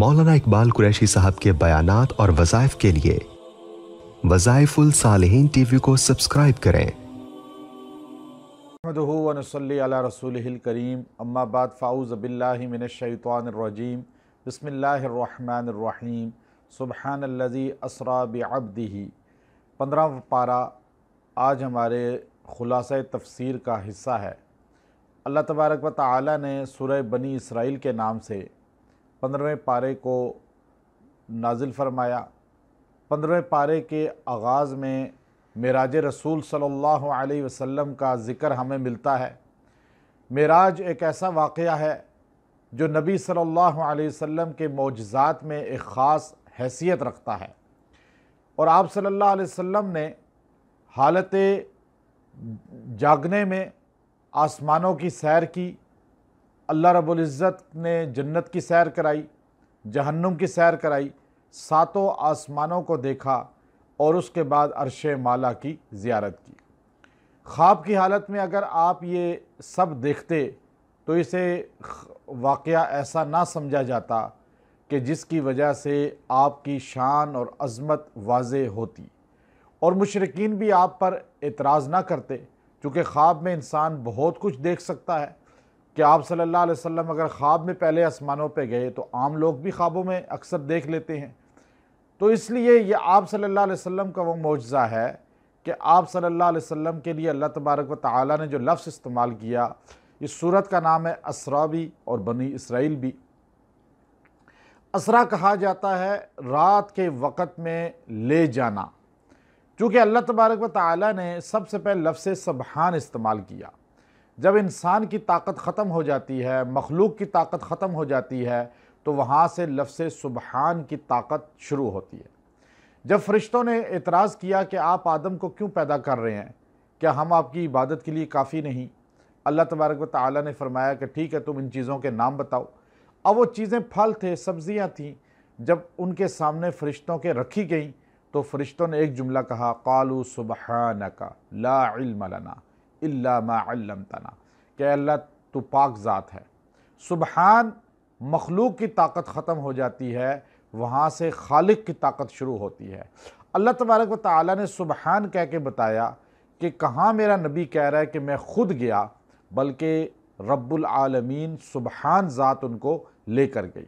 मौलाना इकबाल कुरैशी साहब के बयानात और वज़ाइफ के लिए वज़ाइफुल सालिहीन टीवी को सब्सक्राइब करें। नहमदुहु व नसल्ली अला रसूलिहिल करीम, अम्मा बाद, फ़ाऊज़ बिल्लाहि मिनश शैतानिर रजीम, बिस्मिल्लाहिर रहमानिर रहीम, सुब्हानल्लज़ी अस्रा बिअब्दिही। 15वां पारा आज हमारे खुलासा तफ़सीर का हिस्सा है। अल्लाह तबारक व तआला ने सूरह बनी इसराइल के नाम से 15वें पारे को नाजिल फरमाया। 15वें पारे के आगाज़ में मेराज रसूल सल्लल्लाहु अलैहि वसल्लम का ज़िक्र हमें मिलता है। मेराज एक ऐसा वाक़या है जो नबी सल्लल्लाहु अलैहि वसल्लम के मौजज़ात में एक ख़ास हैसियत रखता है। और आप सल्लल्लाहु अलैहि वसल्लम ने हालत जागने में आसमानों की सैर की। अल्लाह रब्बुल इज़्ज़त ने जन्नत की सैर कराई, जहन्नुम की सैर कराई, सातों आसमानों को देखा और उसके बाद अर्शे माला की ज़ियारत की। ख्वाब की हालत में अगर आप ये सब देखते तो इसे वाक़या ऐसा ना समझा जाता कि जिसकी वजह से आपकी शान और अज़मत वाज़े होती और मुशरिकीन भी आप पर एतराज़ ना करते, चूँकि ख्वाब में इंसान बहुत कुछ देख सकता है। कि आप सल्लल्लाहु अलैहि वसल्लम अगर ख्वाब में पहले आसमानों पे गए तो आम लोग भी ख्वाबों में अक्सर देख लेते हैं। तो इसलिए ये आप सल्लल्लाहु अलैहि वसल्लम का वो मौजज़ा है कि आप सल्लल्लाहु अलैहि वसल्लम के लिए अल्लाह तबारक व तआला ने जो लफ्ज़ इस्तेमाल किया, इस सूरत का नाम है असरा भी और बनी इसराइल भी। असरा कहा जाता है रात के वक़्त में ले जाना। चूँकि अल्लाह तबारक व तआला ने सबसे पहले लफ्ज़ सुबहान इस्तेमाल किया। जब इंसान की ताकत ख़त्म हो जाती है, मखलूक की ताकत ख़त्म हो जाती है, तो वहाँ से लफ्ज़ सुबहान की ताकत शुरू होती है। जब फ़रिश्तों ने एतराज़ किया कि आप आदम को क्यों पैदा कर रहे हैं, क्या हम आपकी इबादत के लिए काफ़ी नहीं? अल्लाह तबारक व तआला ने फरमाया कि ठीक है, तुम इन चीज़ों के नाम बताओ। अब वो चीज़ें फल थे, सब्ज़ियाँ थीं। जब उनके सामने फ़रिश्तों के रखी गईं तो फ़रिश्तों ने एक जुमला कहा, क़ालू सुबहानका ला इल्म लना इल्ला मा अल्लमतना, कि अल्लाह तू पाक ज़ात है। सुबहान मखलूक की ताकत ख़त्म हो जाती है, वहाँ से खालिक की ताकत शुरू होती है। अल्लाह तबारक व तआला ने सुबहान कह के बताया कि कहाँ मेरा नबी कह रहा है कि मैं ख़ुद गया, बल्कि रब्बुल आलमीन सुबहान ज़ात उनको लेकर गई।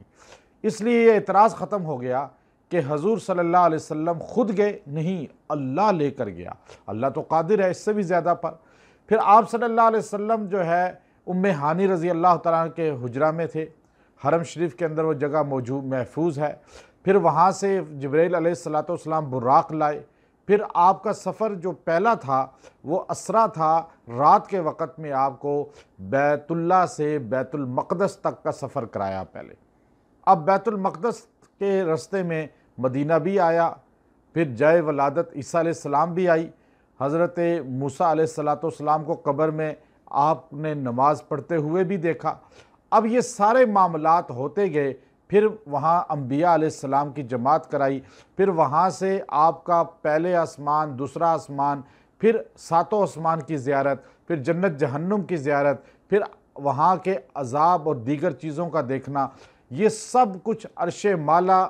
इसलिए ये एतराज़ ख़त्म हो गया कि हजूर सल्लल्लाहु अलैहि वसल्लम ख़ुद गए, नहीं, अल्लाह लेकर गया। अल्लाह तो कादिर है इससे भी ज़्यादा पर। फिर आप सल्लल्लाहु अलैहि वसल्लम जो है उम्मे हानी रज़ी अल्लाह तआला के हुजरा में थे। हरम शरीफ के अंदर वो जगह मौजूद महफूज है। फिर वहाँ से जिब्राइल अलैहिस्सलातु वस्सलाम बुराक लाए। फिर आपका सफ़र जो पहला था वो असरा था। रात के वक़्त में आपको बैतुल्लाह से बैतुल मक़दस तक का सफ़र कराया पहले। अब बैतुल मक़दस के रास्ते में मदीना भी आया। फिर जय वलादत ईसा अलैहिस्सलाम भी आई। हज़रत मूसा अलैहिस्सलातु वस्सलाम को कब्र में आपने नमाज़ पढ़ते हुए भी देखा। अब ये सारे मामलात होते गए। फिर वहाँ अम्बिया अलैहिस्सलाम की जमात कराई। फिर वहाँ से आपका पहले आसमान, दूसरा आसमान, फिर सातों आसमान की ज़ियारत, फिर जन्नत जहन्नुम की ज़ियारत, फिर वहाँ के अज़ाब और दीगर चीज़ों का देखना। ये सब कुछ अर्शे माला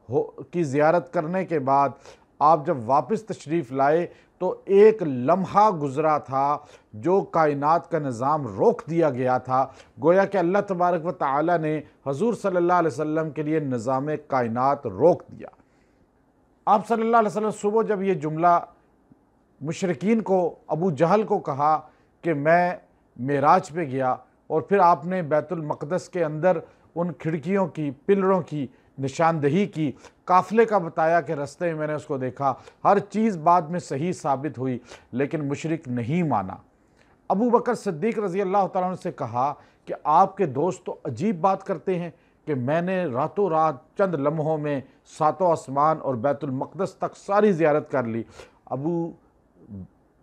की ज़ियारत करने के बाद आप जब वापस तशरीफ़ लाए तो एक लम्हा गुज़रा था जो कायनात का निज़ाम रोक दिया गया था। गोया कि अल्लाह तबारक व तआला ने हजूर सल्लल्लाहु अलैहि वसल्लम के लिए निज़ाम कायनात रोक दिया। आप सल्लल्लाहु अलैहि वसल्लम सुबह जब ये जुमला मुशरिकीन को, अबू जहल को कहा कि मैं मेराज पे गया, और फिर आपने बैतुल मक़दस के अंदर उन खिड़कियों की, पिलरों की निशानदही की, काफ़िले का बताया कि रास्ते में मैंने उसको देखा। हर चीज़ बाद में सही साबित हुई, लेकिन मुशरिक नहीं माना। अबू बकर सिद्दीक़ रज़ी अल्लाह तआला अन्हु से कहा कि आपके दोस्त तो अजीब बात करते हैं कि मैंने रातों रात चंद लम्हों में सातों आसमान और बैतुल मक़दस तक सारी ज़ियारत कर ली। अबू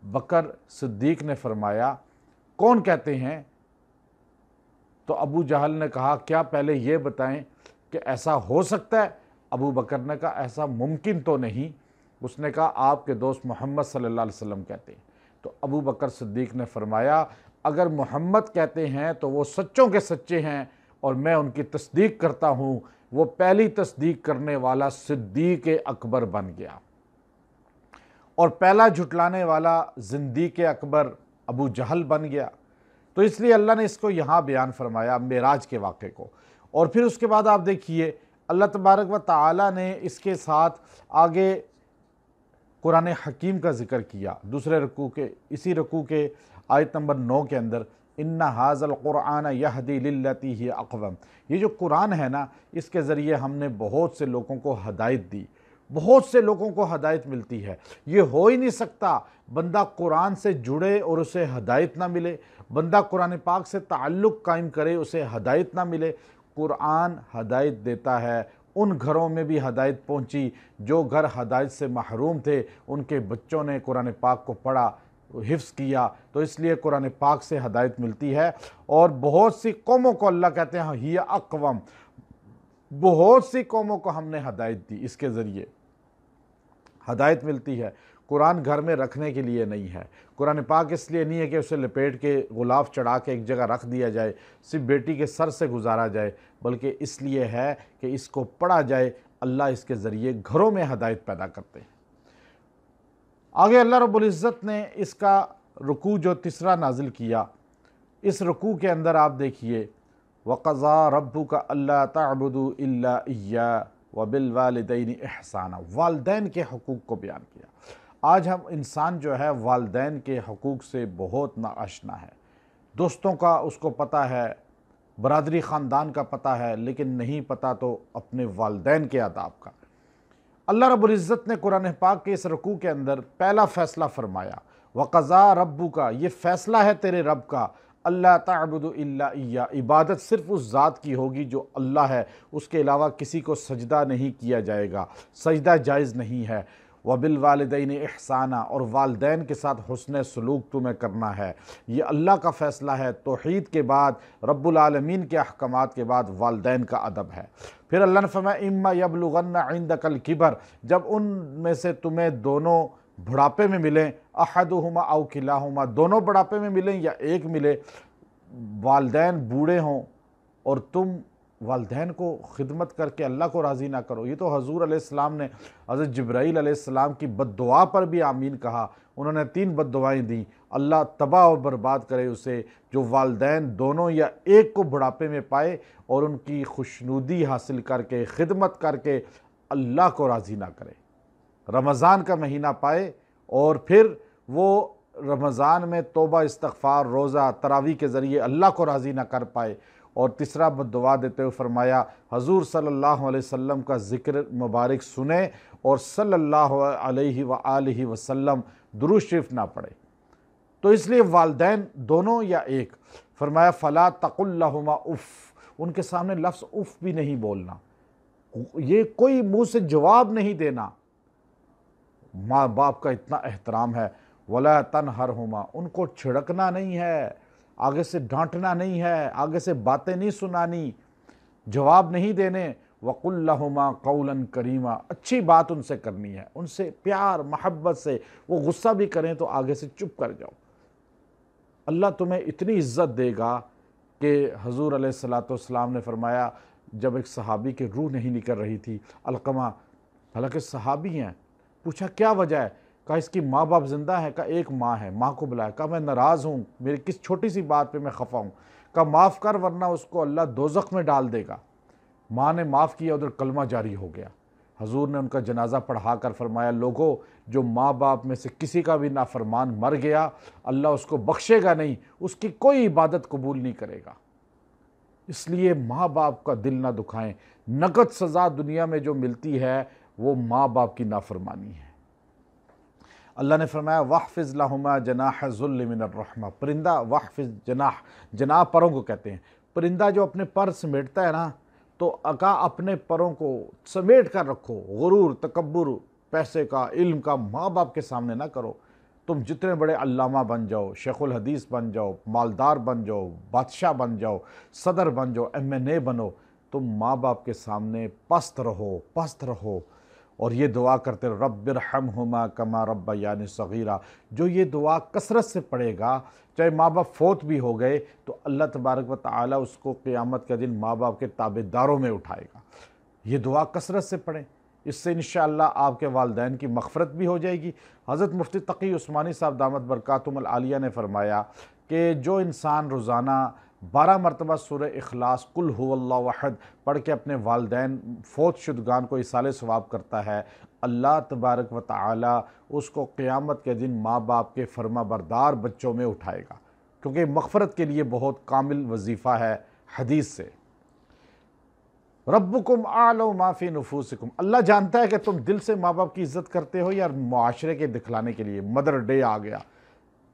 बकर सिद्दीक़ ने फरमाया, कौन कहते हैं? तो अबू जहल ने कहा, क्या पहले ये बताएं कि ऐसा हो सकता है? अबू बकर ने कहा, ऐसा मुमकिन तो नहीं। उसने कहा, आपके दोस्त मोहम्मद सल्लल्लाहु अलैहि वसल्लम कहते हैं। तो अबू बकर सिद्दीक़ ने फरमाया, अगर मोहम्मद कहते हैं तो वो सच्चों के सच्चे हैं और मैं उनकी तस्दीक करता हूँ। वो पहली तस्दीक करने वाला सिद्दीक अकबर बन गया और पहला झुटलाने वाला जिंदीक अकबर अबू जहल बन गया। तो इसलिए अल्लाह ने इसको यहाँ बयान फरमाया मेराज के वाक़े को। और फिर उसके बाद आप देखिए अल्लाह तबारक व तआला ने इसके साथ आगे कुरान हकीम का जिक्र किया दूसरे रकू के, इसी रकू के आयत नंबर 9 के अंदर, इन्ना हाज़ल क़ुरआन यहदी लिल्लती ही अक़वम। ये जो कुरान है ना, इसके ज़रिए हमने बहुत से लोगों को हदायत दी, बहुत से लोगों को हदायत मिलती है। ये हो ही नहीं सकता बंदा कुरान से जुड़े और उसे हदायत ना मिले, बंदा कुरान पाक से ताल्लुक़ कायम करे उसे हदायत ना मिले। कुरान हदायत देता है। उन घरों में भी हदायत पहुंची जो घर हदायत से महरूम थे, उनके बच्चों ने कुरान पाक को पढ़ा, हिफ्ज़ किया, तो इसलिए कुरान पाक से हदायत मिलती है। और बहुत सी कौमों को अल्लाह कहते हैं हिया अक़वम, बहुत सी कौमों को हमने हदायत दी, इसके ज़रिए हदायत मिलती है। कुरान घर में रखने के लिए नहीं है, कुरान पाक इसलिए नहीं है कि उसे लपेट के गुलाफ चढ़ा के एक जगह रख दिया जाए, सिर्फ बेटी के सर से गुजारा जाए, बल्कि इसलिए है कि इसको पढ़ा जाए। अल्लाह इसके ज़रिए घरों में हदायत पैदा करते हैं। आगे अल्लाह रब्बुल इज़्ज़त ने इसका रुकू जो तीसरा नाजिल किया, इस रुकू के अंदर आप देखिए वक़ज़ा रब्बुका अल्ला तअबुदू इल्ला इय्या व बिल वालिदैनि इहसाना, वालिदैन के हकूक़ को बयान किया। आज हम इंसान जो है वालिदैन के हकूक़ से बहुत नाआशना है। दोस्तों का उसको पता है, बरादरी ख़ानदान का पता है, लेकिन नहीं पता तो अपने वालिदैन के आदाब का। अल्लाह रब्बुल इज़्ज़त ने कुरान पाक के इस रुकू के अंदर पहला फ़ैसला फ़रमाया, वक़ज़ा रब्बुका, ये फ़ैसला है तेरे रब का, अल्ला तअबुदु इल्ला इय्या, इबादत सिर्फ़ उस ज़ात की होगी जो अल्लाह है, उसके अलावा किसी को सजदा नहीं किया जाएगा, सजदा जायज़ नहीं है। व बिल वालिदैनि इहसाना, और वालिदैन के साथ हुस्न सलूक तुम्हें करना है। ये अल्लाह का फ़ैसला है। तौहीद के बाद, रब्बुल आलमीन के अहकामात के बाद वालिदैन का अदब है। फिर अल्लाह ने फरमाया इम्मा यबलुगन्ना इंदकल किबर, जब उन में से तुम्हें दोनों बुढ़ापे में मिलें, अहदुहुमा औ किलाहुमा, दोनों बुढ़ापे में मिलें या एक मिले, वालिदैन बूढ़े हों और तुम वालिदैन को खिदमत करके अल्लाह को राज़ी ना करो। ये तो हज़ूर अलैहिस्सलाम ने हज़रत जिब्राईल अलैहिस्सलाम की बद्दुआ पर भी आमीन कहा। उन्होंने 3 बद्दुआएँ दी, अल्लाह तबाह और बर्बाद करे उसे जो वालिदैन दोनों या एक को बुढ़ापे में पाए और उनकी खुशनुदी हासिल करके खिदमत करके अल्लाह को राज़ी ना करे। रमज़ान का महीना पाए और फिर वो रमज़ान में तौबा इस्तग़फ़ार रोज़ा तरावी के ज़रिए अल्लाह को राज़ी ना कर पाए। और तीसरा बद्दुआ देते हुए फरमाया हज़ूर सल्लल्लाहु अलैहि वसल्लम का ज़िक्र मुबारक सुने और सल्लल्लाहु अलैहि व आलिहि वसल्लम दुरूद शरीफ ना पढ़े। तो इसलिए वालिदैन दोनों या एक, फरमाया फ़ला तक़ुल लहुमा उफ़, उनके सामने लफ्ज़ उफ़ भी नहीं बोलना, ये कोई मुँह से जवाब नहीं देना। माँ बाप का इतना एहतराम है। वला तनहरहुमा, उनको छिड़कना नहीं है, आगे से डांटना नहीं है, आगे से बातें नहीं सुनानी, जवाब नहीं देने। वक़ुल लहुमा क़ौलन करीमा, अच्छी बात उनसे करनी है, उनसे प्यार मोहब्बत से। वो गुस्सा भी करें तो आगे से चुप कर जाओ। अल्लाह तुम्हें इतनी इज़्ज़त देगा कि हज़ूर अलैहिस्सलातु वस्सलाम ने फरमाया, जब एक सहाबी की रूह नहीं निकल रही थी, अलक़मा, हालांकि सहाबी हैं, पूछा क्या वजह है, कहा इसकी माँ बाप ज़िंदा है, कहा एक माँ है, माँ को बुलाया, कहा मैं नाराज़ हूँ, मेरी किस छोटी सी बात पे मैं खफा हूँ, कहा माफ़ कर वरना उसको अल्लाह दोज़ख में डाल देगा। माँ ने माफ़ किया, उधर कलमा जारी हो गया। हजूर ने उनका जनाजा पढ़ा कर फरमाया, लोगों जो माँ बाप में से किसी का भी नाफरमान मर गया, अल्लाह उसको बख्शेगा नहीं, उसकी कोई इबादत कबूल नहीं करेगा। इसलिए माँ बाप का दिल ना दुखाएं। नकद सज़ा दुनिया में जो मिलती है वो माँ बाप की नाफरमानी है। अल्लाह ने फरमाया वहफ़िज़ लहुमा जनाह ज़ुल्ल मिनर रहमा, परिंदा वहफ़िज़ जनाह, जनाह परों को कहते हैं। परिंदा जो अपने पर समेटता है ना, तो अका अपने परों को समेट कर रखो। गुरूर, तकब्बुर, पैसे का, इल्म का माँ बाप के सामने ना करो। तुम जितने बड़े अल्लामा बन जाओ, शेखुल हदीस बन जाओ, मालदार बन जाओ, बादशाह बन जाओ, सदर बन जाओ, MNA बनो, तुम माँ बाप के सामने पस्त रहो, पस्त रहो। और ये दुआ करते रहो, रब्बिरहमहुमा कमा रब्बयानी सगीरा। जो ये दुआ कसरत से पढ़ेगा, चाहे माँ बाप फौत भी हो गए, तो अल्लाह तबारक व तआला उसको क़यामत के दिन माँ बाप के ताबेदारों में उठाएगा। ये दुआ कसरत से पढ़ें, इससे इंशाअल्लाह आपके वालिदैन की मग़फ़िरत भी हो जाएगी। हज़रत मुफ्ती तक़ी उस्मानी साहब दामत बरकातुहुमुल आलिया ने फरमाया कि जो इंसान रोज़ाना 12 मरतबा सूरह इखलास कुल हुवल्लाहु अहद पढ़ के अपने वालिदैन फ़ौत शुदगान को इसाले सवाब करता है, अल्लाह तबारक व तआला उसको क़यामत के दिन माँ बाप के फर्माबरदार बच्चों में उठाएगा, क्योंकि मग़फ़िरत के लिए बहुत कामिल वजीफ़ा है। हदीस से रब्बुकुम आलम माफ़ी नुफूसिकुम, अल्लाह जानता है कि तुम दिल से माँ बाप की इज़्ज़त करते हो या मुआशरे के दिखलाने के लिए। मदर डे आ गया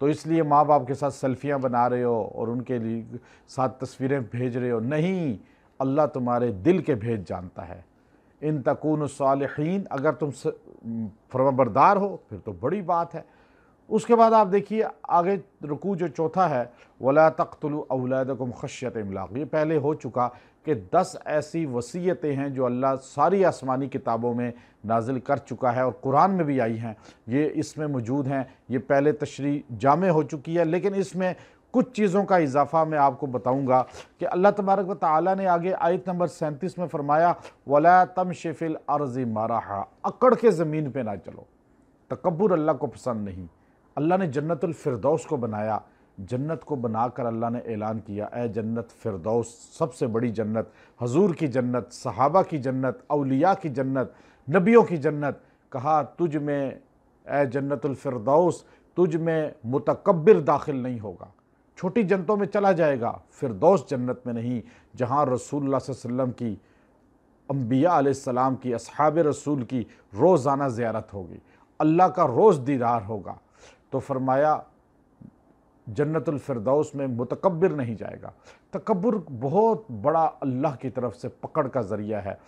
तो इसलिए माँ बाप के साथ सेल्फियाँ बना रहे हो और उनके लिए साथ तस्वीरें भेज रहे हो। नहीं, अल्लाह तुम्हारे दिल के भेद जानता है। इन तकूनु सालिहीन, अगर तुम फरमाबरदार हो फिर तो बड़ी बात है। उसके बाद आप देखिए आगे रुकू जो चौथा है, वला तक़्तुलू औलादकुम खश्यत इमलाक़। ये पहले हो चुका कि 10 ऐसी वसीयतें हैं जो अल्लाह सारी आसमानी किताबों में नाजिल कर चुका है और कुरान में भी आई हैं, ये इसमें मौजूद हैं। ये पहले तशरीह जामे हो चुकी है, लेकिन इसमें कुछ चीज़ों का इजाफ़ा मैं आपको बताऊंगा कि अल्लाह तबारक व तआला ने आगे आयत नंबर 37 में फरमाया, वला तमशि फिल अर्ज़ि मरहा, अकड़ के ज़मीन पे ना चलो। तकब्बुर अल्लाह को पसंद नहीं। अल्लाह ने जन्नतुल फिरदौस को बनाया, जन्नत को बनाकर अल्लाह ने ऐलान किया, ए जन्नत फिरदौस सबसे बड़ी जन्नत, हजूर की जन्नत, सहाबा की जन्नत, औलिया की जन्नत, नबियों की जन्नत। कहा तुझ में ए जन्नतुल फिरदौस, तुझ में मुतकब्बिर दाखिल नहीं होगा, छोटी जन्नतों में चला जाएगा, फिरदौस जन्नत में नहीं, जहाँ रसूलुल्लाह सल्लल्लाहु अलैहि वसल्लम की, अंबिया अलैहिस्सलाम की, असहाब रसूल की रोज़ाना ज़ियारत होगी, अल्लाह का रोज़ दीदार होगा। तो फरमाया जन्नतुल फिरदौस में मुतकब्बिर नहीं जाएगा। तकब्बुर बहुत बड़ा अल्लाह की तरफ से पकड़ का ज़रिया है।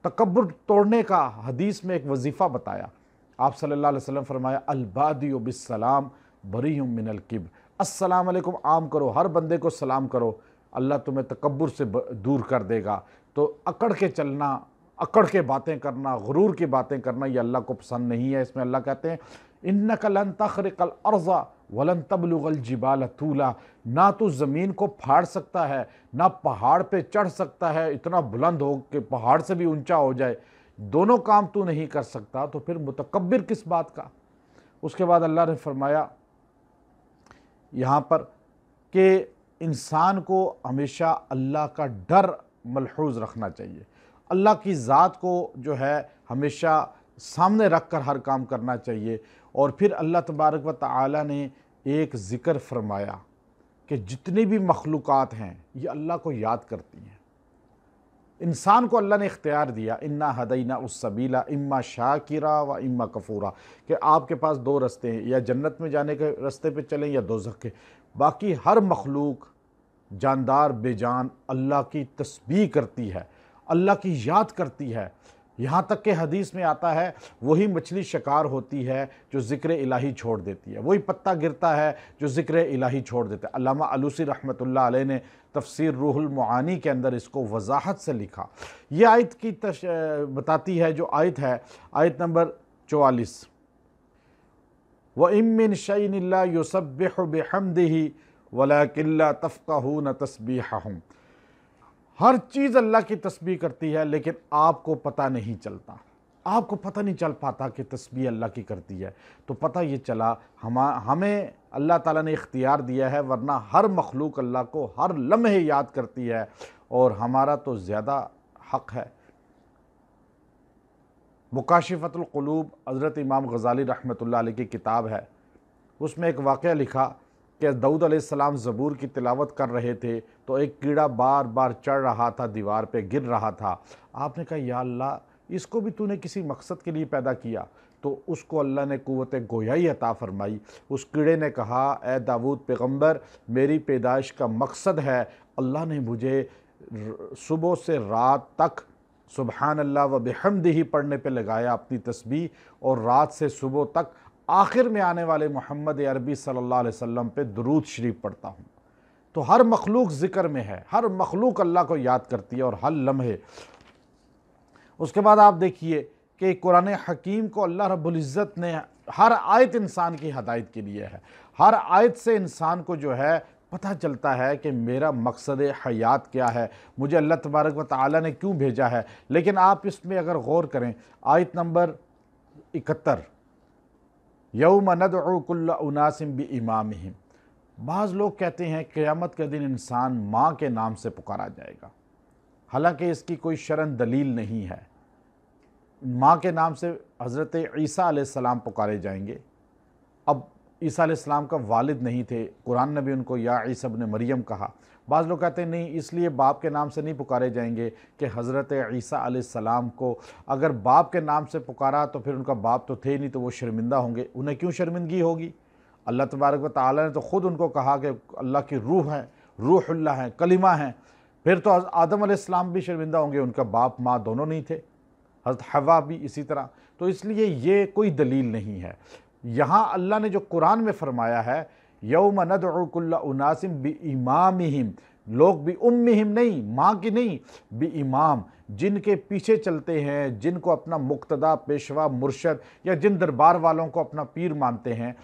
तकब्बुर तोड़ने का हदीस में एक वजीफ़ा बताया। आप सल्लल्लाहु अलैहि वसल्लम फरमाया, अल-बादियु बिस्सलाम बरीउम मिनल किब्र, अस्सलाम अलैकुम आम करो, हर बंदे को सलाम करो, अल्लाह तुम्हें तकब्बुर से दूर कर देगा। तो अकड़ के चलना, अकड़ के बातें करना, गुरूर की बातें करना, ये अल्लाह को पसंद नहीं है। इसमें अल्लाह कहते हैं, इन्नका लन तखरिकल अर्ज़ा वलन तबलुगल जिबाल तूला, ना तो ज़मीन को फाड़ सकता है, ना पहाड़ पे चढ़ सकता है, इतना बुलंद हो कि पहाड़ से भी ऊंचा हो जाए, दोनों काम तू नहीं कर सकता, तो फिर मुतकब्बिर किस बात का। उसके बाद अल्लाह ने फरमाया यहाँ पर कि इंसान को हमेशा अल्लाह का डर मलहूज़ रखना चाहिए, अल्लाह की ज़ात को जो है हमेशा सामने रख कर हर काम करना चाहिए। और फिर अल्लाह तबारक व तआला ने एक ज़िक्र फरमाया कि जितनी भी मखलूक़ात हैं ये अल्लाह को याद करती हैं। इंसान को अल्लाह ने इख्तियार दिया, इन्ना हदैना उस सबीला इम्मा शाकिरा व इम्मा कफूरा, कि आपके पास दो रास्ते हैं, या जन्नत में जाने के रास्ते पे चलें या दोज़ख के। बाकी हर मखलूक जानदार बेजान अल्लाह की तस्बीह करती है, अल्लाह की याद करती है। यहाँ तक कि हदीस में आता है, वही मछली शिकार होती है जो ज़िक्र इलाही छोड़ देती है, वही पत्ता गिरता है जो ज़िक्र इलाही छोड़ देता है। अल्लामा अलूसी रहमतुल्लाह अलैह ने तफसीर रूहुल मुआनी के अंदर इसको वजाहत से लिखा। ये आयत की बताती है, जो आयत है आयत नंबर 44, व इम्मिन शैइन इल्ला युसब्बिहु बिहम्दिही वलाकिन ला तफ़क़हून तस्बीहहुम, हर चीज़ अल्लाह की तस्बीह करती है लेकिन आपको पता नहीं चलता, आपको पता नहीं चल पाता कि तस्बीह अल्लाह की करती है। तो पता ये चला हमें अल्लाह ताला ने इख्तियार दिया है, वरना हर मखलूक अल्लाह को हर लम्हे याद करती है, और हमारा तो ज़्यादा हक़ है। मुकाशिफ़तुल क़ुलूब हज़रत इमाम गज़ाली रहमतुल्लाह अलैह की किताब है, उसमें एक वाक़या लिखा कि दाऊद अलैहिस्सलाम ज़बूर की तिलावत कर रहे थे तो एक कीड़ा बार बार चढ़ रहा था, दीवार पे गिर रहा था। आपने कहा, या अल्लाह, इसको भी तूने किसी मकसद के लिए पैदा किया? तो उसको अल्लाह ने क़ुव्वत गोयाई अता फ़रमाई। उस कीड़े ने कहा, ए दाऊद पैगम्बर, मेरी पैदाइश का मकसद है, अल्लाह ने मुझे सुबह से रात तक सुबहान अल्लाह व बिहम्दिही पढ़ने पे लगाया अपनी तस्बीह, और रात से सुबह तक आखिर में आने वाले मोहम्मद अरबी सल्लल्लाहु अलैहि वसल्लम पे दुरूद शरीफ पढ़ता हूँ। तो हर मखलूक ज़िक्र में है, हर मखलूक अल्लाह को याद करती है, और हर लम्हे। उसके बाद आप देखिए कि कुरान हकीम को अल्लाह रब्बुल इज़्ज़त ने हर आयत इंसान की हदायत के लिए है। हर आयत से इंसान को जो है पता चलता है कि मेरा मकसद हयात क्या है, मुझे अल्लाह तबारक व तआला ने क्यों भेजा है। लेकिन आप इसमें अगर गौर करें, आयत नंबर 71, यौम नदउ कुल्ल उनासिम बिइमामिहिम। बाज़ लोग कहते हैं क़यामत के दिन इंसान माँ के नाम से पुकारा जाएगा, हालांकि इसकी कोई शरन दलील नहीं है। माँ के नाम से हज़रत ईसा अलैहिस्सलाम पुकारे जाएंगे। अब ईसा अलैहिस्सलाम का वालिद नहीं थे, कुरान ने भी उनको या ईसा इब्न मरियम कहा। बाज़ लोग कहते हैं नहीं, इसलिए बाप के नाम से नहीं पुकारे जाएंगे कि हज़रत ईसा अलैहिस्सलाम को अगर बाप के नाम से पुकारा तो फिर उनका बाप तो थे नहीं, तो वो शर्मिंदा होंगे। उन्हें क्यों शर्मिंदगी होगी? अल्लाह तबारक व तआला ने तो ख़ुद उनको कहा कि अल्लाह की रूह है, रूहुल्लाह है, कलिमा है। फिर तो आदम अलैहिस्सलाम भी शर्मिंदा होंगे, उनका बाप माँ दोनों नहीं थे, हज़रत हवा भी इसी तरह। तो इसलिए ये कोई दलील नहीं है। यहाँ अल्लाह ने जो कुरान में फ़रमाया है, यौम नदउ कुल्ल उनासिम बिइमामिहिम, लोग भी उम्मिहिम नहीं, माँ की नहीं, बिइमाम, जिनके पीछे चलते हैं, जिनको अपना मुक्तदा, पेशवा, मुर्शद या जिन दरबार वालों को अपना पीर मानते हैं,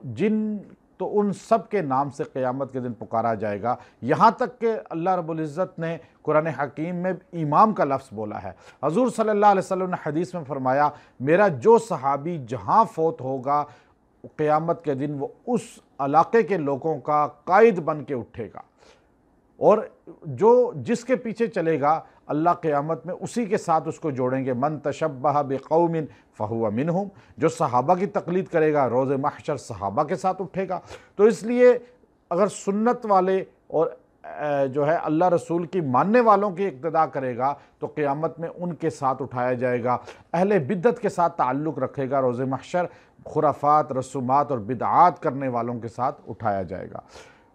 जिन तो उन सब के नाम से क़यामत के दिन पुकारा जाएगा। यहाँ तक कि अल्लाह रब्बुल इज़्ज़त ने कुरान हकीम में इमाम का लफ्ज़ बोला है। हज़ूर सल्लल्लाहु अलैहि वसल्लम ने हदीस में फ़रमाया, मेरा जो सहाबी जहाँ फ़ौत होगा क़यामत के दिन वो उस इलाक़े के लोगों का कायद बन के उठेगा, और जो जिसके पीछे चलेगा अल्लाह क़यामत में उसी के साथ उसको जोड़ेंगे। मन तशब्बह बिक़ौमिन फ़हुवा मिनहुम, जो सहाबा की तक़लीद करेगा रोज़ महशर सहाबा के साथ उठेगा। तो इसलिए अगर सुन्नत वाले और जो है अल्लाह रसूल की मानने वालों की इक़्तिदा करेगा तो क़यामत में उनके साथ उठाया जाएगा। अहले बिद्दत के साथ ताल्लुक़ रखेगा रोज़ महशर, खुराफात, रसूमात और बिदआत करने वालों के साथ उठाया जाएगा।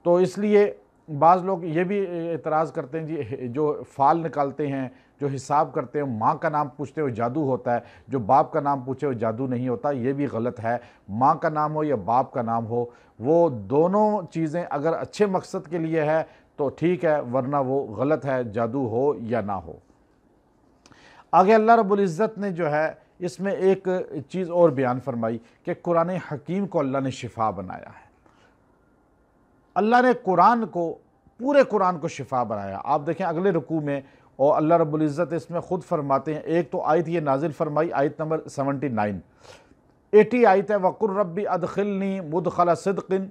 तो इसलिए बाज़ लोग ये भी एतराज़ करते हैं जी, जो फ़ाल निकालते हैं, जो हिसाब करते हैं, माँ का नाम पूछते हो जादू होता है, जो बाप का नाम पूछे हो जादू नहीं होता। ये भी गलत है। माँ का नाम हो या बाप का नाम हो, वो दोनों चीज़ें अगर अच्छे मकसद के लिए है तो ठीक है, वरना वो गलत है, जादू हो या ना हो। आगे अल्लाह रब्बुल इज़्ज़त ने जो है इसमें एक चीज़ और बयान फरमाई कि कुरान हकीम को अल्लाह ने शिफा बनाया है। अल्लाह ने कुरान को, पूरे कुरान को शिफा बनाया। आप देखें अगले रुकू में, और अल्लाह रब्बुल इज़्ज़त इसमें ख़ुद फरमाते हैं, एक तो आयत ये नाजिल फरमाई, आयत नंबर 79 80 आयत है, वक़ुर रब्बी अदखिलनी मुदखला सिद्क़िन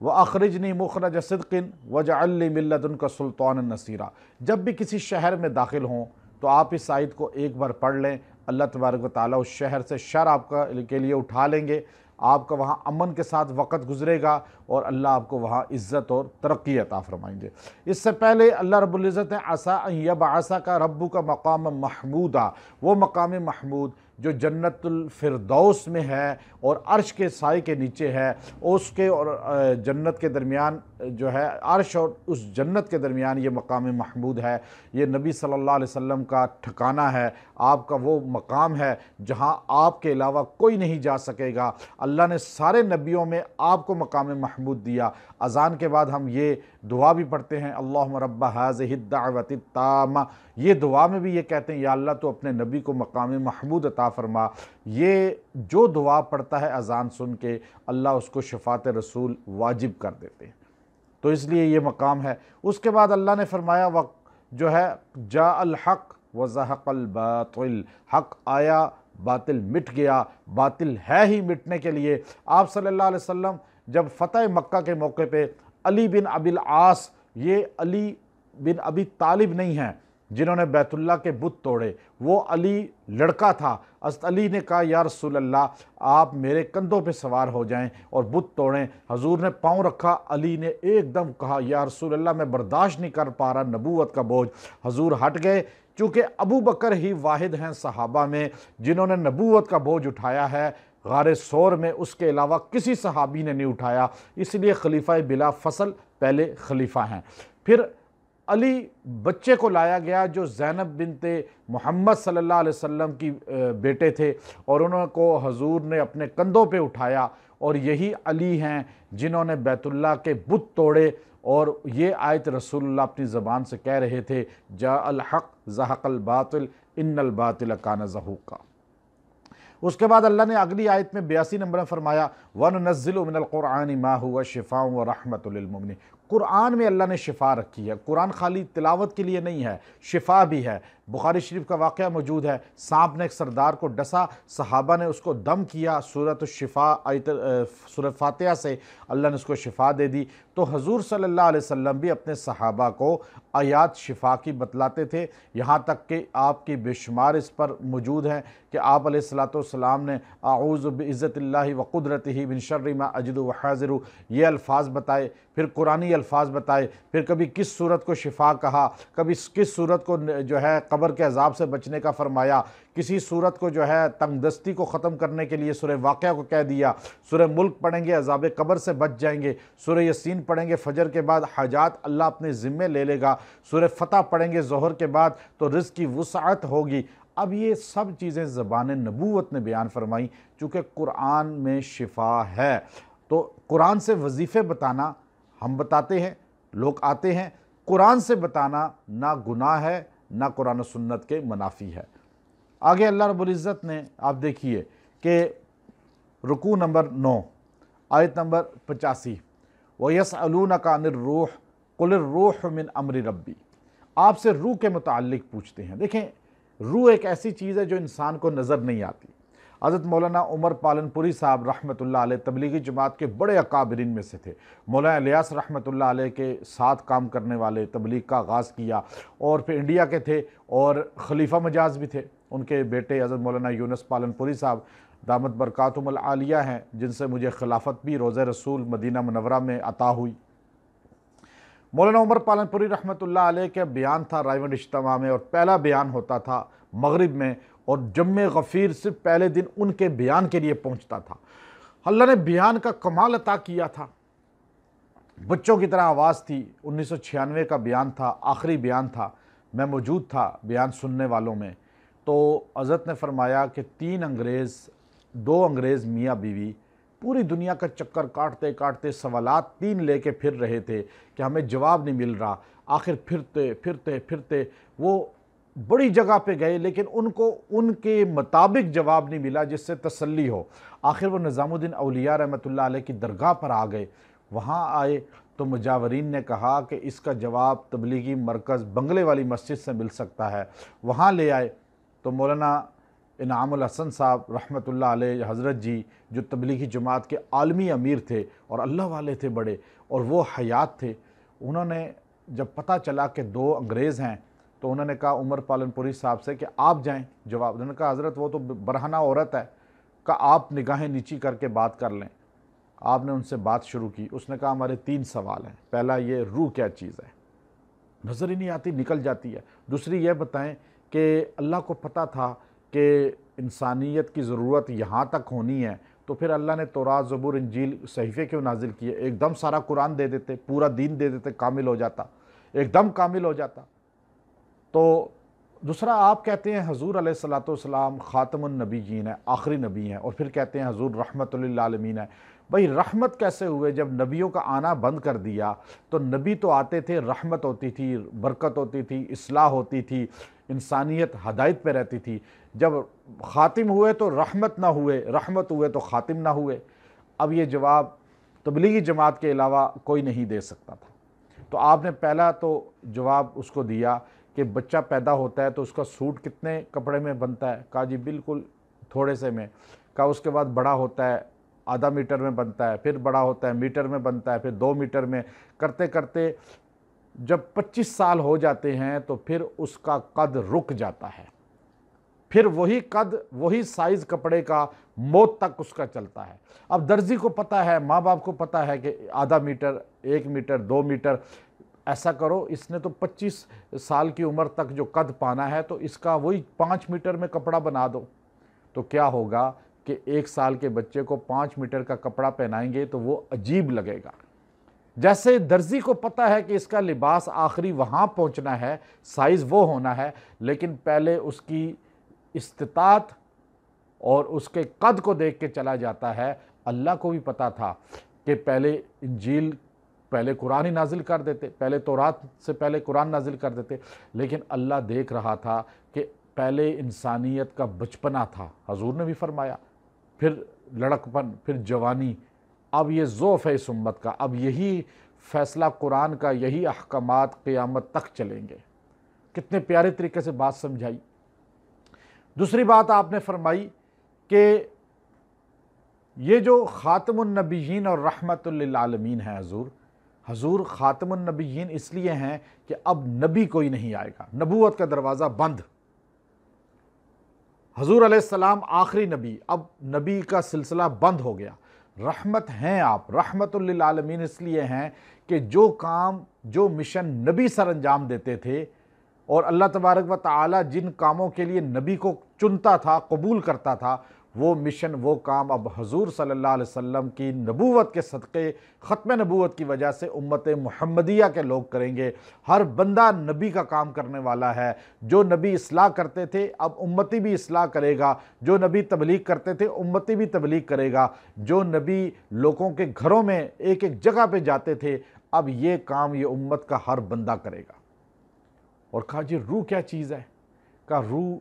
व अखरिजनी मुखरज सिद्क़िन वजअलनी मिन लदुनका सुल्तानन नसीरा। जब भी किसी शहर में दाखिल हों तो आप इस आयत को एक बार पढ़ लें, अल्लाह तबारक व तआला उस शहर से शर आपका के लिए उठा लेंगे, आपका वहाँ अमन के साथ वक़्त गुजरेगा और अल्लाह आपको वहाँ इज़्ज़त और तरक्की अता फरमाएंगे। इससे पहले अल्लाह रब्बुल इज़्ज़त ने असा अन यबअसका रब्बुका मक़ाम महमूदा, वो मक़ाम महमूद जो जन्नतुल फिरदौस में है और अर्श के साए के नीचे है, उसके और जन्नत के दरमियान जो है, अर्श और उस जन्नत के दरमियान ये मक़ाम महमूद है। ये नबी सल्लल्लाहु अलैहि वसल्लम का ठिकाना है, आपका वो मक़ाम है जहाँ आपके अलावा कोई नहीं जा सकेगा। अल्लाह ने सारे नबियों में आपको मक़ाम महमूद दिया। अज़ान के बाद हम ये दुआ भी पढ़ते हैं, अल्लाहुम्मा रब्ब हाज़िहि दाअवति ताम्मा। ये दुआ में भी ये कहते हैं, या अल्लाह तो अपने नबी को मक़ाम महमूद अता फरमा। ये जो दुआ पढ़ता है अज़ान सुन के, अल्लाह उसको शफ़ात रसूल वाजिब कर देते हैं। तो इसलिए ये मक़ाम है। उसके बाद अल्लाह ने फरमाया वक्त जो है, जा अल हक़ व ज़हक़ल बातिल, हक़ आया बातिल मिट गया। बातिल है ही मिटने के लिए। आप सल्लल्लाहु अलैहि वसल्लम जब फ़तह मक्का के मौके पे अली बिन अबिल आस, ये अली बिन अबी तालिब नहीं हैं जिन्होंने बैतुल्लाह के बुत तोड़े, वो अली लड़का था। हज़रत अली ने कहा, या रसूल अल्लाह, आप मेरे कंधों पे सवार हो जाएं और बुत तोड़ें। हजूर ने पाँव रखा, अली ने एकदम कहा, या रसूल अल्लाह, मैं बर्दाश्त नहीं कर पा रहा नबूवत का बोझ। हजूर हट गए। चूँकि अबू बकर ही वाहिद हैं सहाबा में जिन्होंने नबूवत का बोझ उठाया है गारे सौर में, उसके अलावा किसी सहाबी ने नहीं उठाया, इसलिए खलीफा बिला फसल पहले खलीफा हैं। फिर अली बच्चे को लाया गया जो ज़ैनब बिनते मोहम्मद सल्लल्लाहु अलैहि वसल्लम की बेटे थे, और उनको हजूर ने अपने कंधों पे उठाया, और यही अली हैं जिन्होंने बैतुल्लाह के बुत तोड़े। और ये आयत रसूलुल्लाह अपनी ज़बान से कह रहे थे, जा अल हक़ ज़हक़ल बातिल इन्नल बातिल कान ज़हूक़ा। उसके बाद अल्लाह ने अगली आयत में 82 नंबर में फरमाया वनुनज़्ज़िलु मिनल क़ुरआनि मा हुवा शिफ़ाउन व रहमतुल लिल मुमिनीन। कुरान में अल्लाह ने शिफा रखी है। कुरान खाली तिलावत के लिए नहीं है, शिफा भी है। बुखारी शरीफ का वाक़या मौजूद है, सांप ने एक सरदार को डसा, सहाबा ने उसको दम किया, सूरत शिफा आयत सूरत फातिहा से अल्लाह ने उसको शिफा दे दी। तो हजूर सल्लल्लाहु अलैहि वसल्लम भी अपने सहाबा को आयात शिफा की बतलाते थे, यहाँ तक कि आपकी बेशुमार इस पर मौजूद हैं कि आप अलैहिस्सलातु वस्सलाम ने आऊज़ु बिइज़्ज़तिल्लाहि व क़ुदरतिही मिन शर्रि मा अजिदु व हाज़िरु ये अल्फाज बताए, फिर कुरानी अल्फाज बताए, फिर कभी किस सूरत को शिफा कहा, कभी किस सूरत को जो है कब्र के अजाब से बचने का फरमाया, किसी सूरत को जो है तंगदस्ती को ख़त्म करने के लिए सूरह वाक़या को कह दिया, सूरह मुल्क पढ़ेंगे अजाब कब्र से बच जाएंगे, सूरह यासीन पढ़ेंगे फजर के बाद हाजात अल्लाह अपने ज़िम्मे ले लेगा, सूरह फतह पढ़ेंगे ज़ोहर के बाद तो रिज़्क़ की वुसअत होगी। अब ये सब चीज़ें ज़बान नबूवत ने बयान फरमाई, चूँकि कुरान में शिफा है। तो कुरान से वजीफ़े बताना हम बताते हैं, लोग आते हैं, कुरान से बताना ना गुनाह है ना कुरान और सुन्नत के मुनाफी है। आगे अल्लाह रब्बुल इज़्ज़त ने आप देखिए कि रुकू नंबर 9 आयत नंबर 85 व यसअलूनका अनिर रूह कुलिर रूह मिन अम्रि रब्बी, आपसे रूह के मुताल्लिक पूछते हैं। देखें, रूह एक ऐसी चीज़ है जो इंसान को नज़र नहीं आती। हज़रत मौलाना उमर पालनपुरी साहब रहमतुल्लाह अलैह तबलीगी जमात के बड़े अकाबरीन में से थे। मौलाना इलियास रहमतुल्लाह अलैह के साथ काम करने वाले, तबलीग का आगाज़ किया और फिर इंडिया के थे और खलीफा मजाज भी थे। उनके बेटे हज़रत मौलाना यूनुस पालनपुरी साहब दामत बरकातुहुमुल आलिया हैं, जिनसे मुझे खिलाफत भी रोज़े रसूल मदीना मुनव्वरा में अता हुई। मौलाना उमर पालनपुरी रहमतुल्लाह अलैह के बयान था रायवंड इज्तिमा में, और पहला बयान होता था मगरिब में, और जम्मे गफ़ीर से पहले दिन उनके बयान के लिए पहुंचता था। अल्लाह ने बयान का कमाल अता किया था, बच्चों की तरह आवाज़ थी। 1996 का बयान था, आखिरी बयान था, मैं मौजूद था बयान सुनने वालों में। तो हज़रत ने फरमाया कि 2 अंग्रेज़ मियाँ बीवी पूरी दुनिया का चक्कर काटते काटते सवालात 3 लेके फिर रहे थे कि हमें जवाब नहीं मिल रहा। आखिर फिरते फिरते फिरते वो बड़ी जगह पे गए, लेकिन उनको उनके मुताबिक जवाब नहीं मिला जिससे तसल्ली हो। आखिर वो निज़ामुद्दीन औलिया रहमतुल्लाह अलैह की दरगाह पर आ गए। वहाँ आए तो मुजावरीन ने कहा कि इसका जवाब तबलीगी मरकज़ बंगले वाली मस्जिद से मिल सकता है। वहाँ ले आए तो मौलाना इनामुल हसन साहब रहमतुल्लाह अलैह हज़रत जी, जो तबलीगी जमात के आलमी अमीर थे और अल्लाह वाले थे बड़े, और वो हयात थे, उन्होंने जब पता चला कि 2 अंग्रेज़ हैं तो उन्होंने कहा उमर पालनपुरी साहब से कि आप जाएं जवाब। उन्होंने कहा हज़रत वो तो बरहना औरत है, का आप निगाहें नीची करके बात कर लें। आपने उनसे बात शुरू की। उसने कहा हमारे 3 सवाल हैं। पहला ये, रूह क्या चीज़ है, नज़र ही नहीं आती, निकल जाती है। दूसरी ये बताएं कि अल्लाह को पता था कि इंसानियत की ज़रूरत यहाँ तक होनी है, तो फिर अल्लाह ने तौरात, ज़बूर, इंजील, सहीफ़े क्यों नाजिल किए? एकदम सारा कुरान दे देते, पूरा दीन दे देते, कामिल हो जाता, एकदम कामिल हो जाता। तो दूसरा, आप कहते हैं हजूर अलैहिस्सलातु वस्सलाम ख़ातमुन नबीयीन है, आखिरी नबी हैं, और फिर कहते हैं हजूर रहमतुल लिल आलमीन है। भाई रहमत कैसे हुए? जब नबियों का आना बंद कर दिया तो नबी तो आते थे, रहमत होती थी, बरकत होती थी, इस्लाह होती थी, इंसानियत हदायत पे रहती थी। जब ख़ातिम हुए तो रहमत ना हुए, रहमत हुए तो ख़ातिम ना हुए। अब ये जवाब तबलीगी जमात के अलावा कोई नहीं दे सकता था। तो आपने पहला तो जवाब उसको दिया कि बच्चा पैदा होता है तो उसका सूट कितने कपड़े में बनता है? कहा जी बिल्कुल थोड़े से में। कहा उसके बाद बड़ा होता है, आधा मीटर में बनता है, फिर बड़ा होता है, मीटर में बनता है, फिर 2 मीटर में, करते करते जब 25 साल हो जाते हैं तो फिर उसका कद रुक जाता है। फिर वही कद, वही साइज़ कपड़े का मौत तक उसका चलता है। अब दर्जी को पता है, माँ बाप को पता है कि आधा मीटर, 1 मीटर, 2 मीटर, ऐसा करो, इसने तो 25 साल की उम्र तक जो कद पाना है तो इसका वही 5 मीटर में कपड़ा बना दो। तो क्या होगा कि 1 साल के बच्चे को 5 मीटर का कपड़ा पहनाएंगे तो वो अजीब लगेगा। जैसे दर्जी को पता है कि इसका लिबास आखिरी वहाँ पहुँचना है, साइज़ वो होना है, लेकिन पहले उसकी इस्तिताअत और उसके कद को देख के चला जाता है। अल्लाह को भी पता था कि पहले कुरान ही नाजिल कर देते, पहले तौरात से पहले कुरान नाजिल कर देते, लेकिन अल्लाह देख रहा था कि पहले इंसानियत का बचपना था, हजूर ने भी फरमाया, फिर लड़कपन, फिर जवानी, अब ये ज़ौफ़ है इस उम्मत का। अब यही फ़ैसला कुरान का, यही अहकामात क़यामत तक चलेंगे। कितने प्यारे तरीके से बात समझाई। दूसरी बात आपने फरमाई कि ये जो ख़ातमुन नबिय्यीन और रहमतुल लिल आलमीन है हजूर ख़ातमुन नबिय्यीन इसलिए हैं कि अब नबी कोई नहीं आएगा, नबूवत का दरवाज़ा बंद। हजूर अलैहिस्सलाम आखिरी नबी, अब नबी का सिलसिला बंद हो गया। रहमत हैं आप, रहमतुल लिल आलमीन इसलिए हैं कि जो काम, जो मिशन नबी सर अंजाम देते थे और अल्लाह तबारक व तआला जिन कामों के लिए नबी को चुनता था, कबूल करता था, वो मिशन, वो काम अब हजूर सल्लल्लाहु अलैहि वसल्लम की नबूवत के सदक़े, ख़त्म नबूवत की वजह से उम्मत मुहम्मदिया के लोग करेंगे। हर बंदा नबी का काम करने वाला है। जो नबी इस्लाह करते थे, अब उम्मती भी इस्लाह करेगा। जो नबी तबलीग करते थे, उम्मती भी तबलीग करेगा। जो नबी लोगों के घरों में एक एक जगह पे जाते थे, अब ये काम ये उम्मत का हर बंदा करेगा। और कहा जी रूह क्या चीज़ है? कहा रूह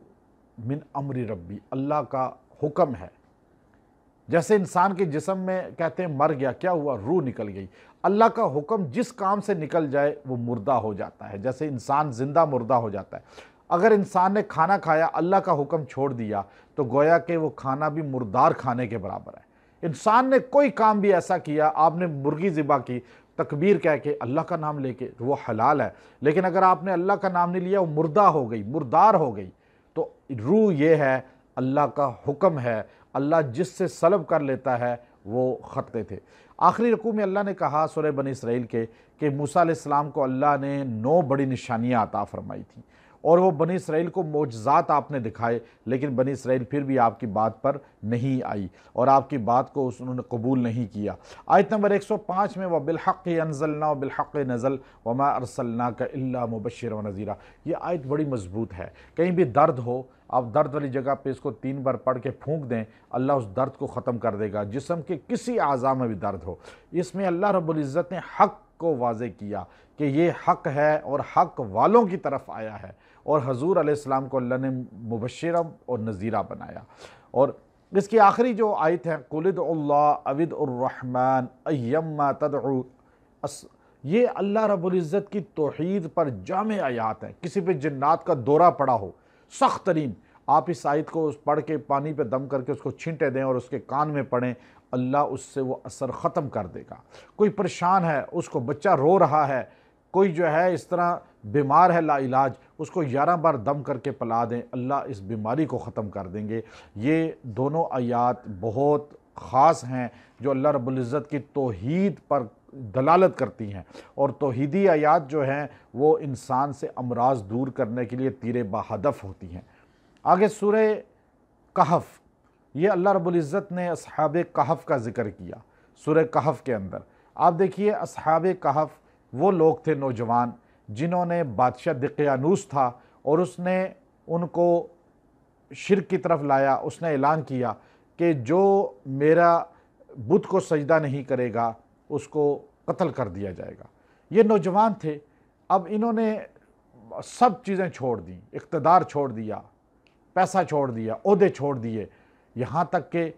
मिन अम्रि रब्बी, अल्लाह का हुक्म है। जैसे इंसान के जिस्म में कहते हैं मर गया, क्या हुआ? रूह निकल गई। अल्लाह का हुक्म जिस काम से निकल जाए वो मुर्दा हो जाता है। जैसे इंसान जिंदा मुर्दा हो जाता है। अगर इंसान ने खाना खाया, अल्लाह का हुक्म छोड़ दिया, तो गोया कि वो खाना भी मुर्दार खाने के बराबर है। इंसान ने कोई काम भी ऐसा किया, आपने मुर्गी ज़िबा की, तकबीर कह के अल्लाह का नाम लेके, वो हलाल है। लेकिन अगर आपने अल्लाह का नाम नहीं लिया, वो मुर्दा हो गई, मुर्दार हो गई। तो रूह ये है, अल्लाह का हुक्म है। अल्लाह जिससे सलब कर लेता है वो खतरे थे। आखिरी रकू में अल्लाह ने कहा सूरह बनी इसराइल के कि मूसा अलैहिस्सलाम को अल्लाह ने 9 बड़ी निशानियाँ अता फरमाई थी और वो बनी इसराइल को मोजज़ात आपने दिखाए, लेकिन बनी इसराइल फिर भी आपकी बात पर नहीं आई और आपकी बात को उन्होंने कबूल नहीं किया। आयत नंबर 105 में व बिलहक़्क़ि अनज़लना व बिलहक़्क़ि नज़ल व मा अरसलनाका इल्ला मुबश्शिरन व नज़ीरा। ये आयत बड़ी मजबूत है। कहीं भी दर्द हो, आप दर्द वाली जगह पे इसको 3 बार पढ़ के फूंक दें, अल्लाह उस दर्द को ख़त्म कर देगा। जिस्म के किसी आज़ा में भी दर्द हो, इसमें अल्लाह रब्बुल इज़्ज़त ने हक़ को वाज़े किया कि ये हक़ है और हक़ वालों की तरफ आया है। और हजूर अलैहिस्सलाम को अल्लाह ने मुबश्शिरा और नज़ीरा बनाया। और इसकी आखिरी जो आयत है, कुल उदुल्लाह अविदुर रहमान अय्यम्मा तदउ, ये अल्लाह रब्बुल इज़्ज़त की तौहीद पर जामे आयात है। किसी पे जिन्नात का दौरा पड़ा हो सख्त तरीन, आप इस आयत को पढ़ के पानी पे दम करके उसको छींटे दें और उसके कान में पढ़ें, अल्लाह उससे वो असर ख़त्म कर देगा। कोई परेशान है, उसको बच्चा रो रहा है, कोई जो है इस तरह बीमार है लाइलाज, उसको 11 बार दम करके पिला दें, अल्लाह इस बीमारी को ख़त्म कर देंगे। ये दोनों आयात बहुत ख़ास हैं जो अल्लाह रब्बुल इज़्ज़त की तौहीद पर दलालत करती हैं। और तौहीदी आयात जो हैं वो इंसान से अमराज दूर करने के लिए तीर बाहदफ होती हैं। आगे सूरह कहफ, ये अल्लाह रब्बुल इज़्ज़त ने अस्हाबे कहफ का ज़िक्र किया सूरह कहफ के अंदर। आप देखिए अस्हाबे कहफ वो लोग थे, नौजवान, जिन्होंने बादशाह दिक़यानूस था और उसने उनको शिर्क की तरफ लाया। उसने ऐलान किया कि जो मेरा बुत को सजदा नहीं करेगा उसको कत्ल कर दिया जाएगा। ये नौजवान थे, अब इन्होंने सब चीज़ें छोड़ दी, इक़्तिदार छोड़ दिया, पैसा छोड़ दिया, ओहदे छोड़ दिए, यहाँ तक कि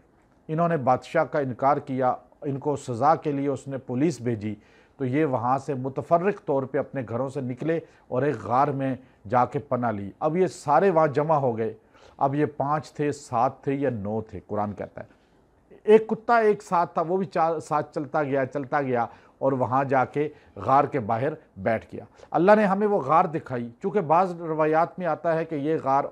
इन्होंने बादशाह का इनकार किया। इनको सज़ा के लिए उसने पुलिस भेजी, तो ये वहाँ से मुतफर्रिक तौर पे अपने घरों से निकले और एक गार में जाके पनाह ली। अब ये सारे वहाँ जमा हो गए। अब ये 5 थे, 7 थे या 9 थे, कुरान कहता है। एक कुत्ता एक साथ था, वो भी साथ चलता गया और वहाँ जाके गार के बाहर बैठ गया। अल्लाह ने हमें वो गार दिखाई। चूँकि बाज़ रवायात में आता है कि ये गार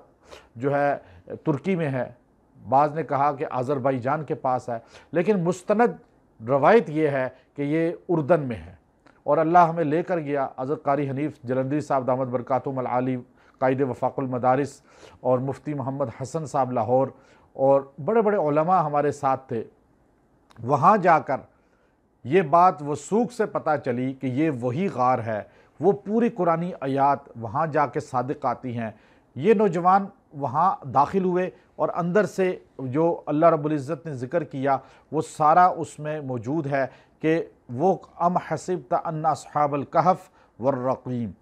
जो है तुर्की में है, बाज़ ने कहा कि अज़रबैजान के पास है, लेकिन मुस्तनद रवायत ये है कि ये उर्दन में है। और अल्लाह हमें लेकर गया। हज़रत कारी हनीफ जलंधरी साहब दामद बरकातुहुम अल आली, कायद वफ़ाक़ुल मदारिस, और मुफ्ती मोहम्मद हसन साहब लाहौर और बड़े बड़े उलमा हमारे साथ थे। वहाँ जाकर ये बात वसूख से पता चली कि ये वही गार है। वो पूरी कुरानी आयात वहाँ जाके सादिक आती हैं। ये नौजवान वहाँ दाखिल हुए और अंदर से जो अल्लाह रब्बुल इज़्ज़त ने ज़िक्र किया वो सारा उसमें मौजूद है कि वो अम हसिबत अन्ना अस्हाबल कहफ वर्रक़ीम,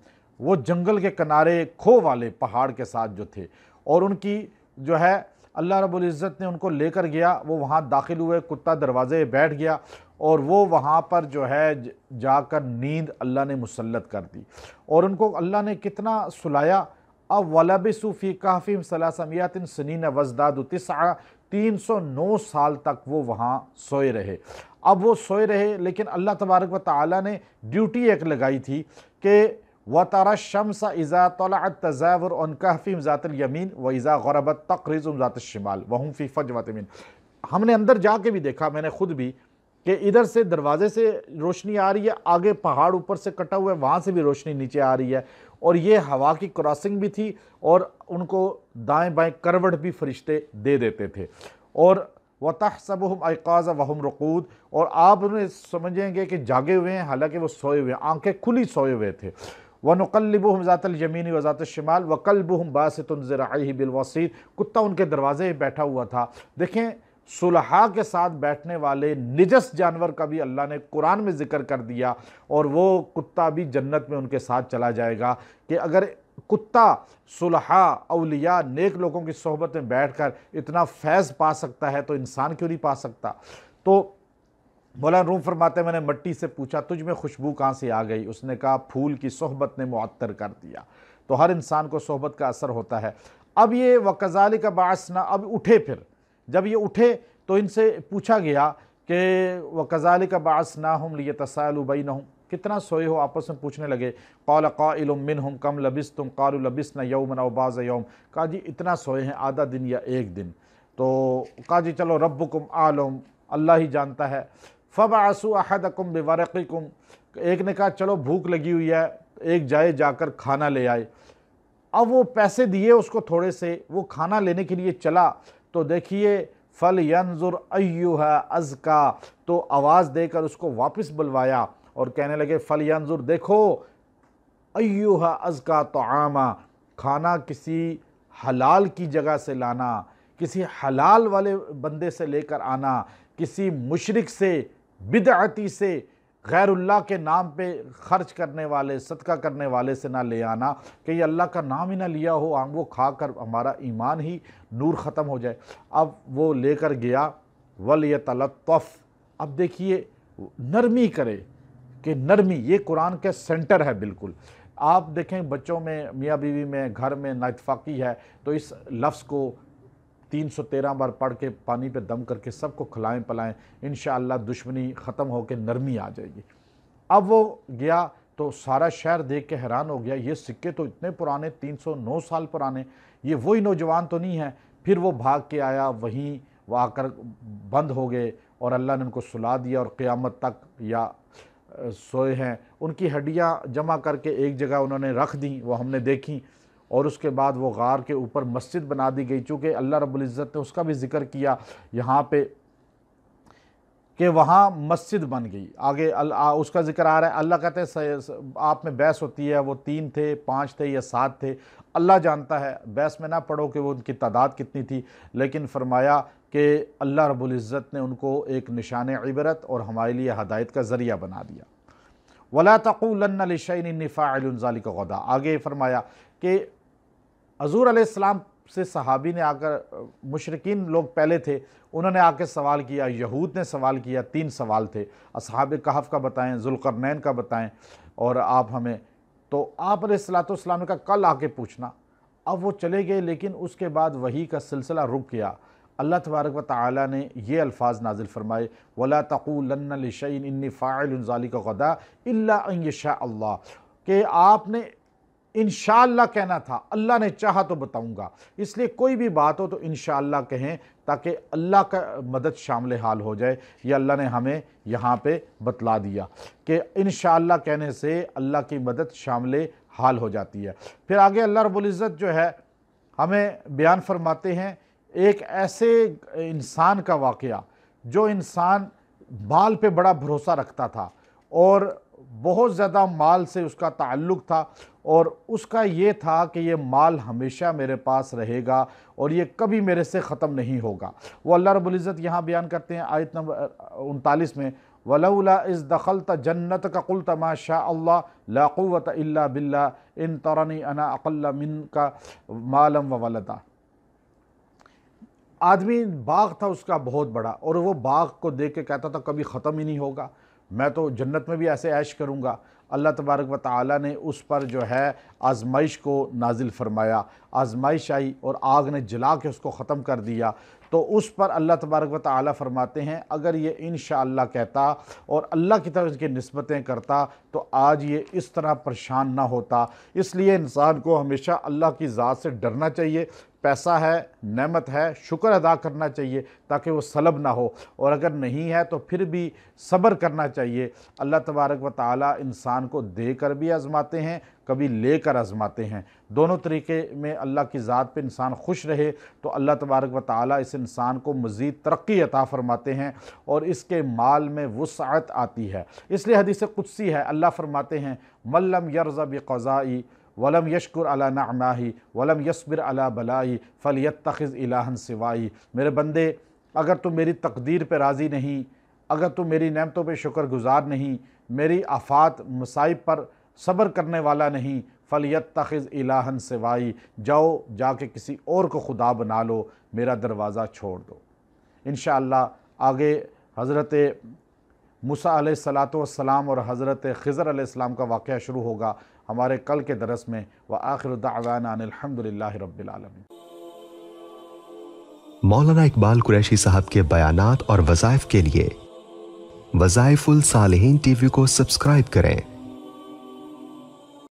वो जंगल के किनारे खो वाले पहाड़ के साथ जो थे, और उनकी जो है अल्लाह रब्बुल इज़्ज़त ने उनको लेकर गया, वो वहाँ दाखिल हुए, कुत्ता दरवाज़े बैठ गया और वो वहाँ पर जो है जाकर नींद अल्लाह ने मुसल्लत कर दी, और उनको अल्लाह ने कितना सुलाया। अब वलबिसु फ़ी कहफ़िहिम सलासमियातिन सनीन वज़दादु तिस्आ, 309 साल तक वो वहाँ सोए रहे। अब वो सोए रहे, लेकिन अल्लाह तबारक व तआला ने ड्यूटी एक लगाई थी कि वतरा शम्स इज़ा तलअत तज़ावर अन कहफ़िहिम ज़ातिल यमीन व इज़ा ग़रबत तक़रिज़ुहुम ज़ातिश शिमाल व हुम फ़ी फ़जवतिन मिन। हमने अंदर जाके भी देखा, मैंने खुद भी, कि इधर से दरवाजे से रोशनी आ रही है, आगे पहाड़ ऊपर से कटा हुआ है, वहाँ से भी रोशनी नीचे आ रही है, और ये हवा की क्रॉसिंग भी थी, और उनको दाएं बाएं करवट भी फरिश्ते दे देते थे। और वतहसबुहुम अयक़ाज़ वहुम रुक़ूद, और आप उन्हें समझेंगे कि जागे हुए हैं, हालांकि वो सोए हुए हैं, आंखें खुली सोए हुए थे। वनुक़ल्लिबुहुम ज़ातल यमीनी व ज़ातिश शिमाल व कल्बुहुम बासितुन ज़िराइही बिल वसीद, कुत्ता उनके दरवाजे बैठा हुआ था। देखें, सुलहा के साथ बैठने वाले निजस जानवर का भी अल्लाह ने कुरान में जिक्र कर दिया, और वो कुत्ता भी जन्नत में उनके साथ चला जाएगा। कि अगर कुत्ता सुलहा, औलिया, नेक लोगों की सोहबत में बैठकर इतना फैज़ पा सकता है, तो इंसान क्यों नहीं पा सकता। तो मौलाना रूम फरमाते हैं, मैंने मिट्टी से पूछा तुझ में खुशबू कहाँ से आ गई, उसने कहा फूल की सोहबत ने मुअत्तर कर दिया। तो हर इंसान को सोहबत का असर होता है। अब ये वकज़ालिका बाअसना, अब उठे, फिर जब ये उठे तो इनसे पूछा गया कि वकज़ालिका बाअसनाहुम लियतसाअलू बैनहुम, कितना सोए हो, आपस में पूछने लगे। क़ाल क़ाइलुम मिनहुम कम लबिस्तुम क़ालू लबिस्ना यौमन औ बाज़ यौम, कहा जी इतना सोए हैं, आधा दिन या एक दिन। तो कहा जी चलो रब्बुकुम आलम, अल्लाह ही जानता है। फ़बअसू अहदकुम बिवरक़िकुम, एक ने कहा चलो भूख लगी हुई है, एक जाए जाकर खाना ले आए। अब वो पैसे दिए उसको थोड़े से, वो खाना लेने के लिए चला, तो देखिए फल यंजुर अय्युहा अज़का, तो आवाज़ देकर उसको वापस बुलवाया और कहने लगे फल यंजुर, देखो अय्युहा अज़का तआमा, खाना किसी हलाल की जगह से लाना, किसी हलाल वाले बंदे से लेकर आना, किसी मुशरिक से, बिदअती से, गैरुल्लाह के नाम पे खर्च करने वाले, सदका करने वाले से ना ले आना, कि ये अल्लाह का नाम ही ना लिया हो, हम वो खाकर हमारा ईमान ही नूर ख़त्म हो जाए। अब वो लेकर गया, वलियतलत्तफ़, अब देखिए नरमी करे, कि नरमी ये कुरान के सेंटर है बिल्कुल। आप देखें बच्चों में, मियाँ बीवी में, घर में नाइतफाकी है, तो इस लफ्ज़ को 313 बार पढ़ के पानी पे दम करके सबको खिलाएं पिलाएं, इंशाअल्लाह दुश्मनी ख़त्म होकर नरमी आ जाएगी। अब वो गया तो सारा शहर देख के हैरान हो गया, ये सिक्के तो इतने पुराने, 309 साल पुराने, ये वही नौजवान तो नहीं है। फिर वो भाग के आया, वहीं वो आकर बंद हो गए, और अल्लाह ने उनको सुला दिया, और क़यामत तक या सोए हैं। उनकी हड्डियाँ जमा करके एक जगह उन्होंने रख दी, वो हमने देखी, और उसके बाद वो गार के ऊपर मस्जिद बना दी गई। चूँकि अल्लाह रब्बुल इज़्ज़त ने उसका भी जिक्र किया यहाँ पे कि वहाँ मस्जिद बन गई। आगे उसका जिक्र आ रहा है, अल्लाह कहते हैं आप में बहस होती है, वो 3 थे, 5 थे या 7 थे, अल्लाह जानता है, बहस में ना पढ़ो कि वो उनकी तादाद कितनी थी, लेकिन फरमाया कि अल्लाह रब्बुल इज़्ज़त ने उनको एक निशान इबरत और हमारे लिए हदायत का ज़रिया बना दिया। वला तक़ूलन्ना लिशैइन इन्नी फ़ाइलुन ज़ालिका गदा, आगे फरमाया कि हज़ूर अलैहिस्सलाम से सहाबी ने आकर, मुशरिकीन लोग पहले थे, उन्होंने आकर सवाल किया, यहूद ने सवाल किया, 3 सवाल थे, असहाब कहफ़ का बताएं, ज़ुल्क़रनैन का बताएं, और आप हमें। तो आप अलैहिस्सलाम ने कहा कल आके पूछना। अब वो चले गए, लेकिन उसके बाद वही का सिलसिला रुक गया। अल्लाह तबारक व तआला ने ये अल्फाज नाजिल फरमाए, वला तक़ूलन्ना लिशैइन इन्नी फ़ाइलुन ज़ालिका गदा इल्ला अन यशा अल्लाह, कि आपने इंशाअल्लाह कहना था, अल्लाह ने चाहा तो बताऊंगा। इसलिए कोई भी बात हो तो इंशाअल्लाह कहें, ताकि अल्लाह का मदद शामिल हाल हो जाए। ये अल्लाह ने हमें यहाँ पे बतला दिया कि इंशाअल्लाह कहने से अल्लाह की मदद शामिल हाल हो जाती है। फिर आगे अल्लाह रब्बुल इज़्ज़त जो है हमें बयान फरमाते हैं एक ऐसे इंसान का वाक़या, जो इंसान माल पे बड़ा भरोसा रखता था और बहुत ज़्यादा माल से उसका ताल्लुक़ था, और उसका ये था कि ये माल हमेशा मेरे पास रहेगा और ये कभी मेरे से ख़त्म नहीं होगा। वो अल्लाह रब्बुल इज़्ज़त यहाँ बयान करते हैं आयत नंबर 39 में, वलौला इज़ दखलत जन्नत का कुल्त मा शा अल्लाह ला कुव्वत इल्ला बिल्लाह इन तरनी अना अक़ल्ल मिनका मालम व वलदा। आदमी बाग था उसका बहुत बड़ा, और वो बाग को देख के कहता था कभी ख़त्म ही नहीं होगा, मैं तो जन्नत में भी ऐसे ऐश करूँगा। अल्लाह तबारक व तआला ने उस पर जो है आजमाइश को नाजिल फरमाया, आजमाइश आई और आग ने जला के उसको ख़त्म कर दिया। तो उस पर अल्लाह तबारक व तआला फरमाते हैं अगर ये इंशाअल्लाह कहता और अल्लाह की तरफ इसकी निस्बतें करता तो आज ये इस तरह परेशान ना होता। इसलिए इंसान को हमेशा अल्लाह की ज़ात से डरना चाहिए। पैसा है, नेमत है, शुक्र अदा करना चाहिए ताकि वो सलब ना हो, और अगर नहीं है तो फिर भी सब्र करना चाहिए। अल्लाह तबारक व तआला इंसान को देकर भी आजमाते हैं, कभी लेकर आजमाते हैं। दोनों तरीके में अल्लाह की ज़ात पे इंसान खुश रहे तो अल्लाह तबारक व तआला इस इंसान को मज़ीद तरक्की अता फरमाते हैं और इसके माल में वुसअत आती है। इसलिए हदीस कुदसी है, अल्लाह फरमाते हैं मल्लम यर्ज़ा बिक़ज़ाई वलम यशकुर अला नअमाही वलम यस्बिर अला बलाई फलियत्तखिज़ इलाहन सिवाई। मेरे बंदे, अगर तुम मेरी तकदीर पे राज़ी नहीं, अगर तुम मेरी नेमतों पे शुक्रगुज़ार नहीं, मेरी आफ़ात मसाइब पर सब्र करने वाला नहीं, फलियत्तखिज़ इलाहन सिवाई, जाओ जाके किसी और को खुदा बना लो, मेरा दरवाज़ा छोड़ दो। इंशाअल्लाह आगे हज़रत मूसा अलैहिस्सलातु वस्सलाम और हज़रत ख़िज़र अलैहिस्सलाम का वाक़या शुरू होगा हमारे कल के दरस में। व आखिरु दाअवाना अनिल हम्दुलिल्लाहि रब्बिल आलमीन। मौलाना इकबाल कुरैशी साहब के बयानात और वज़ाइफ के लिए वज़ाइफुल सालिहीन टीवी को सब्सक्राइब करें